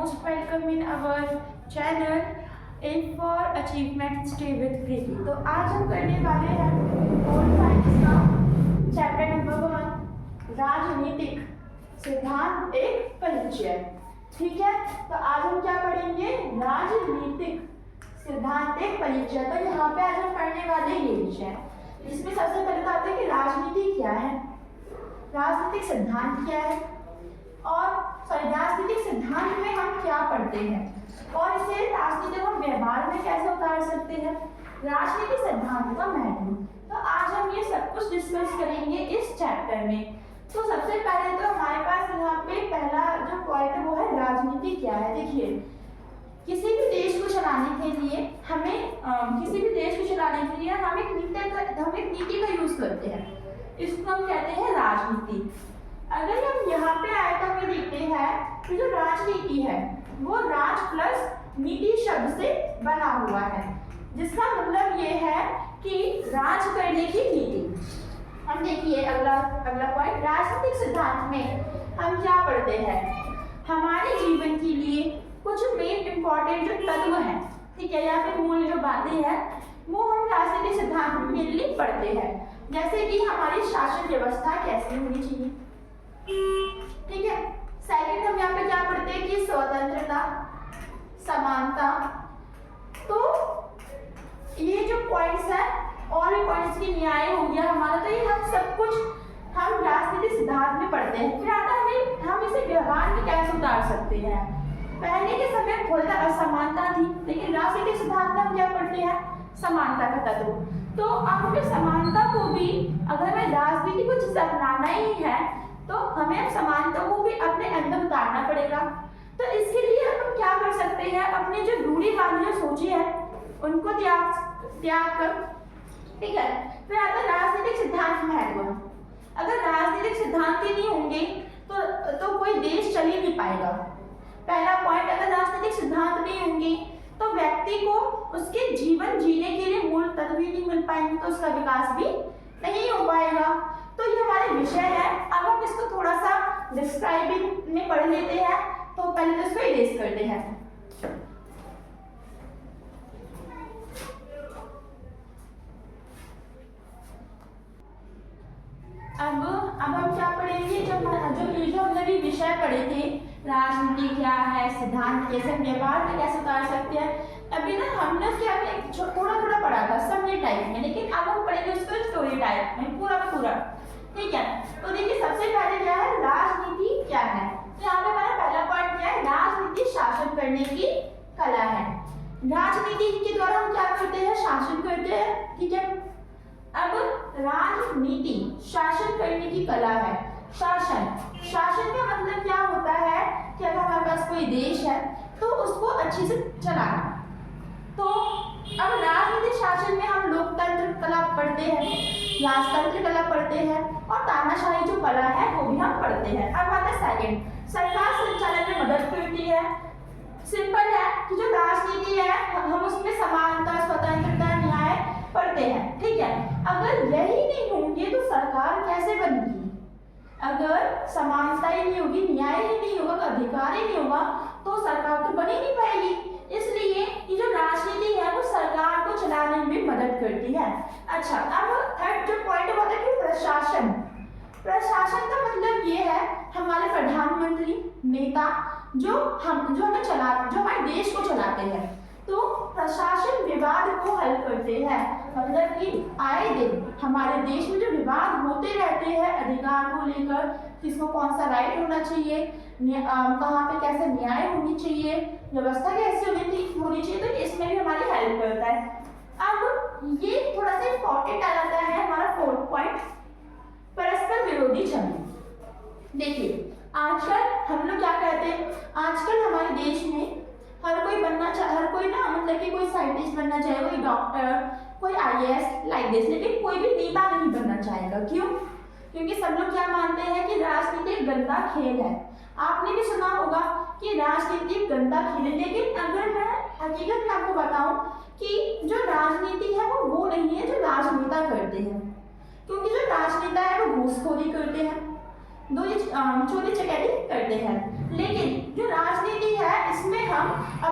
most welcome in our channel Aim for Achievement Stay with Preeti। तो आज हम करने वाले हैं बोर्ड साइंस का चैप्टर नंबर 1 राजनीतिक सिद्धांत एक परिचय। ठीक है, तो आज हम क्या पढ़ेंगे? राजनीतिक सिद्धांत एक परिचय। तो यहाँ पे आज हम पढ़ने वाले ये विषय, इसमें सबसे पहले तो आता है कि राजनीति क्या है, राजनीतिक सिद्धांत क्या है, और राजनीतिक सिद्धांत में हम क्या पढ़ते हैं और इसे राजनीति को व्यवहार में कैसे उतार सकते हैं, राजनीतिक सिद्धांत का महत्व। तो आज हम ये सब कुछ डिस्कस करेंगे इस चैप्टर में। तो सबसे पहले तो हमारे पास यहाँ पे पहला जो पॉइंट है वो है राजनीति क्या है। देखिए, किसी भी देश को चलाने के लिए हम एक नीति का यूज करते हैं, इसको हम कहते हैं राजनीति। अगर हम यहाँ पे आए तो हमें देखते हैं कि जो राजनीति है वो राज प्लस नीति शब्द से बना हुआ है, जिसका मतलब ये है कि राज करने की नीति। हम देखिए अगला पॉइंट, राजनीतिक सिद्धांत में हम क्या पढ़ते हैं? हमारे जीवन के लिए कुछ मेन इंपॉर्टेंट जो तत्व हैं, ठीक है, या फिर मूल जो बातें हैं वो हम राजनीतिक सिद्धांत में लिए पढ़ते हैं। जैसे कि हमारी शासन व्यवस्था कैसी होनी चाहिए, ठीक है। सेकंड हम यहाँ पे क्या पढ़ते हैं कि स्वतंत्रता, समानता। तो ये जो पॉइंट्स हैं और भी पॉइंट्स की न्याय हो गया हमारा, तो ये हम सब कुछ हम राजनीतिक सिद्धांत में पढ़ते हैं। फिर आता है हम इसे व्यवहार में कैसे उतार सकते हैं। पहले के समय में बहुत असमानता थी, लेकिन राजनीतिक सिद्धांत में हम क्या पढ़ते हैं? समानता का तत्व। तो अब हमें समानता को भी, अगर हमें राजनीति को चीज अपनाना ही है तो हमें समानता को भी अपने अंदर उतारना पड़ेगा। तो इसके लिए हम क्या कर सकते हैं? अपने जो रूढ़िवादी जो सोचे हैं उनको त्याग कर, ठीक है। फिर आता है राजनीतिक सिद्धांत महत्व। अगर राजनीतिक सिद्धांत ही नहीं होंगे तो कोई देश चल ही नहीं पाएगा। पहला पॉइंट, अगर राजनीतिक सिद्धांत नहीं होंगे तो व्यक्ति को उसके जीवन जीने के लिए मूल तत्व भी नहीं मिल पाएंगे, तो उसका विकास भी नहीं हो पाएगा। तो ये हमारे विषय है। अब हम इसको थोड़ा सा डिस्क्राइबिंग में पढ़ लेते हैं। तो पहले तो इसको इरेज करते हैं। अब हम क्या पढ़ेंगे? जो हमने भी विषय पढ़े थे, राजनीति क्या है, सिद्धांत कैसे, व्यवहार में कैसे उतार सकते हैं। अभी ना हमने क्या थोड़ा पढ़ा था समरी टाइप में, लेकिन अब हम पढ़ेंगे उसको स्टोरी टाइप में पूरा का पूरा, ठीक है। तो देखिए, सबसे पहले क्या है, राजनीति क्या है। तो यहाँ पे हमारा पहला पॉइंट क्या है? राजनीति शासन करने की कला है। राजनीति के द्वारा हम क्या करते हैं? शासन करते हैं, ठीक है। अब राजनीति शासन करने की कला है। शासन का मतलब क्या होता है कि अगर हमारे पास कोई देश है तो उसको अच्छे से चलाना। तो अब राजनीतिक शासन में हम लोकतंत्र कला पढ़ते हैं, राजतंत्र कला पढ़ते हैं, और तानाशाही जो कला है वो भी हम पढ़ते हैं। अब आता है सेकंड, सरकार संचालन में मदद करती है। सिंपल है कि जो राजनीति है हम उसमें समानता, स्वतंत्रता, न्याय पढ़ते हैं, ठीक है। अगर यही नहीं होंगे तो सरकार कैसे बनेगी? अगर समानता ही नहीं होगी, न्याय ही नहीं होगा, अधिकार ही नहीं होगा, तो सरकार तो बन ही नहीं पाएगी। इसलिए ये जो राजनीति है वो सरकार को चलाने में मदद करती है। अच्छा, अब थर्ड जो पॉइंट होता है कि प्रशासन का मतलब ये है हमारे प्रधानमंत्री, नेता जो हमारे देश को चलाते हैं। तो प्रशासन विवाद को हल करते हैं, मतलब कि आए दिन हमारे देश में जो विवाद होते रहते हैं अधिकार को लेकर, किसको कौन सा राइट होना चाहिए, कहाँ पे कैसे न्याय होनी चाहिए, व्यवस्था कैसे होनी चाहिए, तो इसमें भी हमारी हेल्प करता है। अब ये थोड़ा सा इम्पोर्टेंट आ जाता है हमारा फोर्थ पॉइंट, परस्पर विरोधी छवि। देखिए, आजकल हम लोग क्या कहते हैं, आजकल हमारे देश में हर कोई ना मतलब कि कोई साइंटिस्ट बनना चाहे, कोई डॉक्टर, कोई IAS लाइक दिस, लेकिन कोई भी नेता नहीं बनना चाहेगा। क्यों? क्योंकि सब लोग क्या मानते हैं कि राजनीति एक गंदा खेल है। आपने भी सुना होगा कि राजनीति एक गंदा खेल है, लेकिन अगर मैं हकीकत में आपको बताऊं कि जो राजनीति है वो नहीं है जो राजनेता करते हैं। क्योंकि जो राजनेता है वो घूसखोरी करते हैं, चोरी चकारी करते हैं, लेकिन